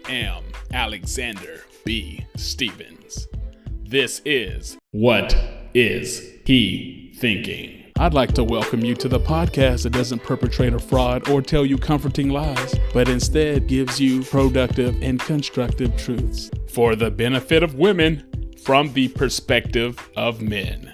am Alexander B. Stevens. This is What Is He Thinking? I'd like to welcome you to the podcast that doesn't perpetrate a fraud or tell you comforting lies, but instead gives you productive and constructive truths for the benefit of women from the perspective of men.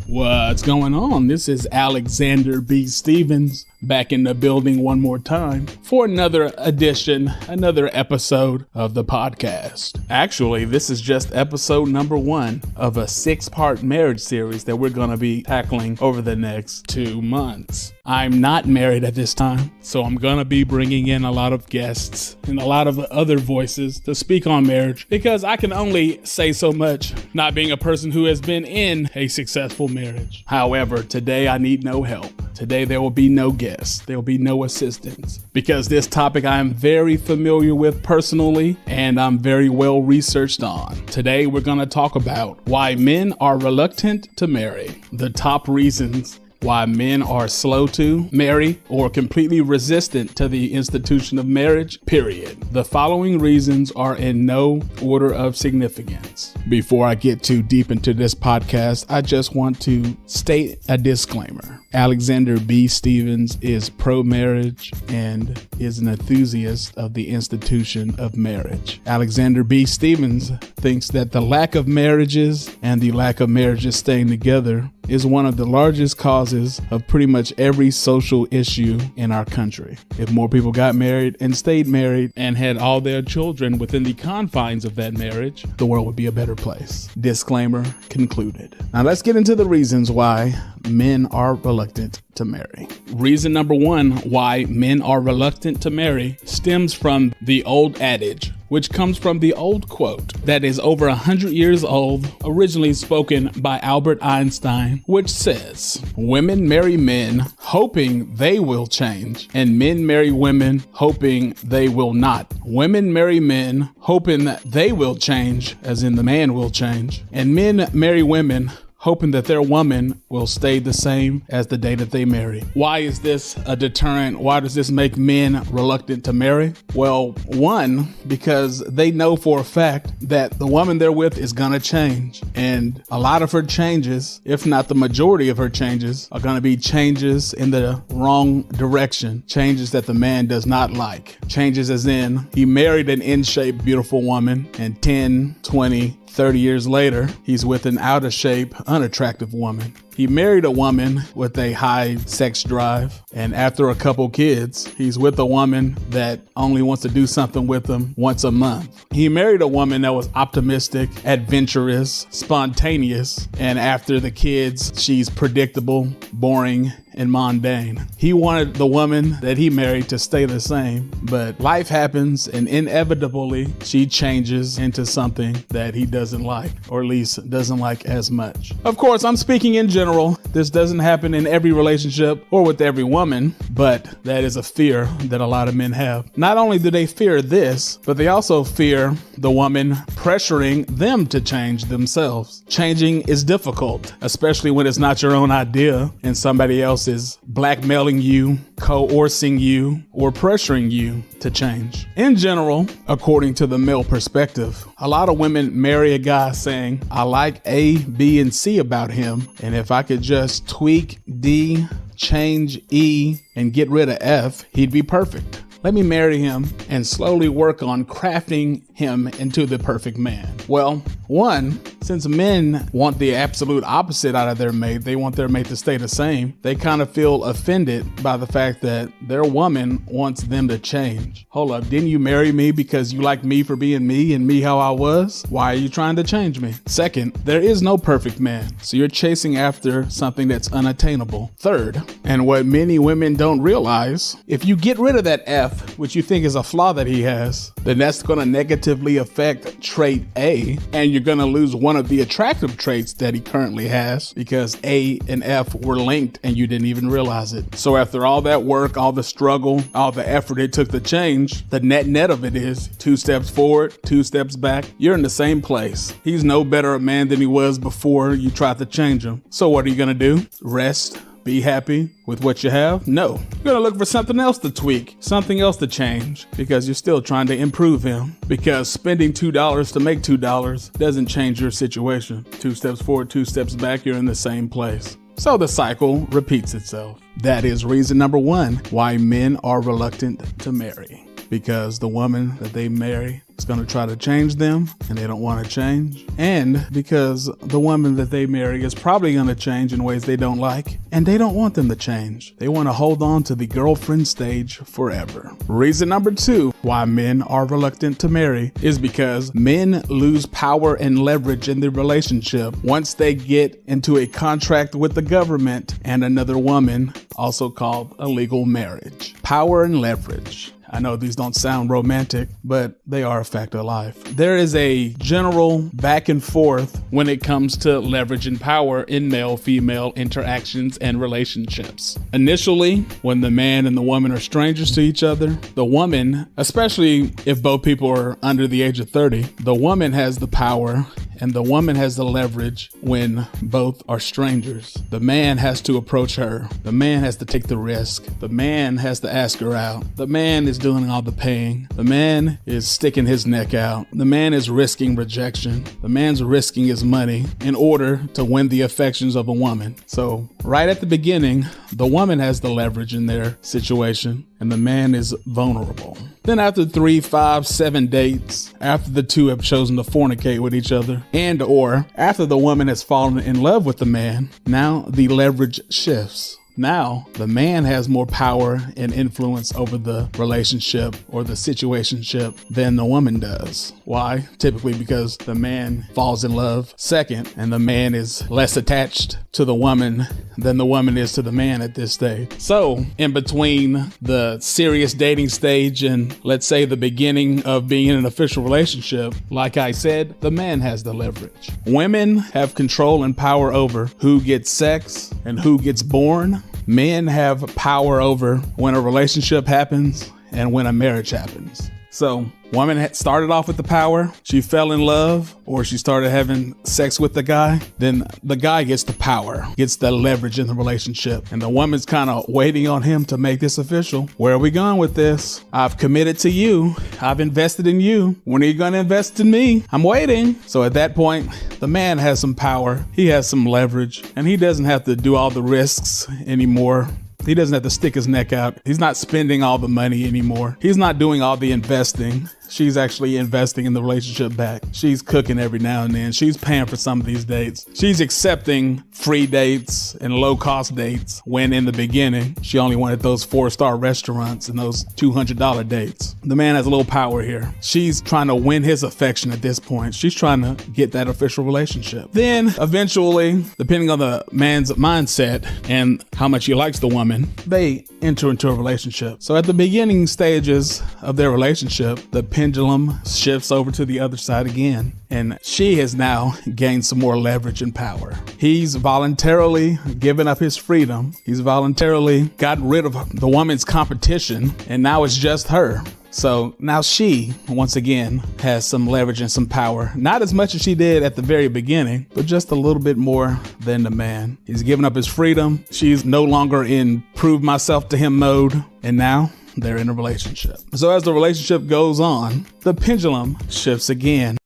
What's going on? This is Alexander B. Stevens back in the building one more time for another edition, another episode of the podcast. Actually, this is just episode number 1 of a 6-part marriage series that we're going to be tackling over the next 2 months. I'm not married at this time, so I'm going to be bringing in a lot of guests and a lot of other voices to speak on marriage because I can only say so much, not being a person who has been in a successful marriage. However, today I need no help. Today there will be no guests. There will be no assistance because this topic I am very familiar with personally and I'm very well researched on. Today we're going to talk about why men are reluctant to marry, the top reasons why men are slow to marry or completely resistant to the institution of marriage, period. The following reasons are in no order of significance. Before I get too deep into this podcast, I just want to state a disclaimer. Alexander B. Stevens is pro-marriage and is an enthusiast of the institution of marriage. Alexander B. Stevens thinks that the lack of marriages and the lack of marriages staying together is one of the largest causes of pretty much every social issue in our country. If more people got married and stayed married and had all their children within the confines of that marriage, the world would be a better place. Disclaimer concluded. Now let's get into the reasons why men are reluctant to marry. Reason number 1 why men are reluctant to marry stems from the old adage, which comes from the old quote that is over 100 years old, originally spoken by Albert Einstein, which says, "Women marry men hoping they will change, and men marry women hoping they will not. Women marry men hoping that they will change, as in the man will change, and men marry women hoping that their woman will stay the same as the day that they marry." Why is this a deterrent? Why does this make men reluctant to marry? Well, 1, because they know for a fact that the woman they're with is gonna change. And a lot of her changes, if not the majority of her changes, are gonna be changes in the wrong direction. Changes that the man does not like. Changes as in, he married an in-shape, beautiful woman, and 10, 20, 30 years later, he's with an out-of-shape, unattractive woman. He married a woman with a high sex drive, and after a couple kids, he's with a woman that only wants to do something with him once a month. He married a woman that was optimistic, adventurous, spontaneous, and after the kids, she's predictable, boring, and mundane. He wanted the woman that he married to stay the same, but life happens and inevitably she changes into something that he doesn't like, or at least doesn't like as much. Of course, I'm speaking in general. This doesn't happen in every relationship or with every woman, but that is a fear that a lot of men have. Not only do they fear this, but they also fear the woman pressuring them to change themselves. Changing is difficult, especially when it's not your own idea and somebody else is blackmailing you, coercing you, or pressuring you to change. In general, according to the male perspective, a lot of women marry a guy saying, "I like A, B, and C about him, and if I could just tweak D, change E, and get rid of F, he'd be perfect. Let me marry him and slowly work on crafting him into the perfect man." Well, 1, since men want the absolute opposite out of their mate, they want their mate to stay the same, they kind of feel offended by the fact that their woman wants them to change. Hold up, didn't you marry me because you like me for being me and me how I was? Why are you trying to change me? 2nd, there is no perfect man, so you're chasing after something that's unattainable. 3rd, and what many women don't realize, if you get rid of that F, which you think is a flaw that he has, then that's going to negatively affect trait A, and you're going to lose one of the attractive traits that he currently has because A and F were linked and you didn't even realize it. So after all that work, all the struggle, all the effort it took to change, the net of it is 2 steps forward, 2 steps back. You're in the same place. He's no better a man than he was before you tried to change him. So what are you going to do? Rest, be happy with what you have? No. You're going to look for something else to tweak, something else to change, because you're still trying to improve him. Because spending $2 to make $2 doesn't change your situation. 2 steps forward, 2 steps back, you're in the same place. So the cycle repeats itself. That is reason number 1 why men are reluctant to marry. Because the woman that they marry is going to try to change them and they don't want to change. And because the woman that they marry is probably going to change in ways they don't like and they don't want them to change. They want to hold on to the girlfriend stage forever. Reason number 2 why men are reluctant to marry is because men lose power and leverage in the relationship once they get into a contract with the government and another woman, also called a legal marriage. Power and leverage. I know these don't sound romantic, but they are a fact of life. There is a general back and forth when it comes to leverage and power in male-female interactions and relationships. Initially, when the man and the woman are strangers to each other, the woman, especially if both people are under the age of 30, the woman has the power and the woman has the leverage when both are strangers. The man has to approach her. The man has to take the risk. The man has to ask her out. The man is doing all the paying. The man is sticking his neck out. The man is risking rejection. The man's risking his money in order to win the affections of a woman. So right at the beginning, the woman has the leverage in their situation and the man is vulnerable. Then after 3, 5, 7 dates, after the two have chosen to fornicate with each other, and or after the woman has fallen in love with the man, now the leverage shifts. Now, the man has more power and influence over the relationship or the situationship than the woman does. Why? Typically because the man falls in love second and the man is less attached to the woman than the woman is to the man at this stage. So, in between the serious dating stage and let's say the beginning of being in an official relationship, like I said, the man has the leverage. Women have control and power over who gets sex and who gets born. Men have power over when a relationship happens and when a marriage happens. So, woman had started off with the power, she fell in love, or she started having sex with the guy, then the guy gets the power, gets the leverage in the relationship, and the woman's kind of waiting on him to make this official. Where are we going with this? I've committed to you. I've invested in you. When are you going to invest in me? I'm waiting. So at that point, the man has some power, he has some leverage, and he doesn't have to do all the risks anymore. He doesn't have to stick his neck out. He's not spending all the money anymore. He's not doing all the investing. She's actually investing in the relationship back. She's cooking every now and then. She's paying for some of these dates. She's accepting free dates and low-cost dates when in the beginning, she only wanted those 4-star restaurants and those $200 dates. The man has a little power here. She's trying to win his affection at this point. She's trying to get that official relationship. Then eventually, depending on the man's mindset and how much he likes the woman, they enter into a relationship. So at the beginning stages of their relationship, the pendulum shifts over to the other side again, and she has now gained some more leverage and power. He's voluntarily given up his freedom. He's voluntarily gotten rid of the woman's competition, and now it's just her. So now she, once again, has some leverage and some power. Not as much as she did at the very beginning, but just a little bit more than the man. He's given up his freedom. She's no longer in prove myself to him mode. And now they're in a relationship. So as the relationship goes on, the pendulum shifts again.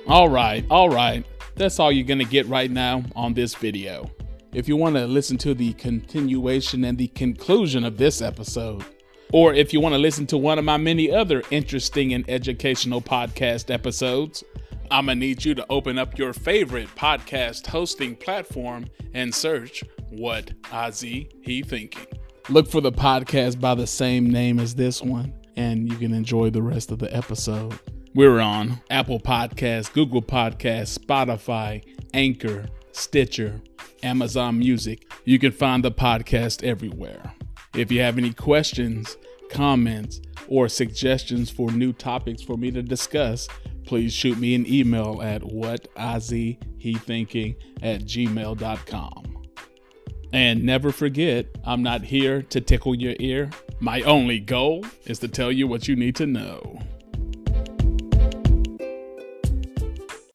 All right. That's all you're going to get right now on this video. If you want to listen to the continuation and the conclusion of this episode, or if you want to listen to one of my many other interesting and educational podcast episodes, I'm going to need you to open up your favorite podcast hosting platform and search WhatIzHeThinking. Look for the podcast by the same name as this one, and you can enjoy the rest of the episode. We're on Apple Podcasts, Google Podcasts, Spotify, Anchor, Stitcher, Amazon Music. You can find the podcast everywhere. If you have any questions, comments, or suggestions for new topics for me to discuss, please shoot me an email at whatizhethinking@gmail.com. And never forget, I'm not here to tickle your ear. My only goal is to tell you what you need to know.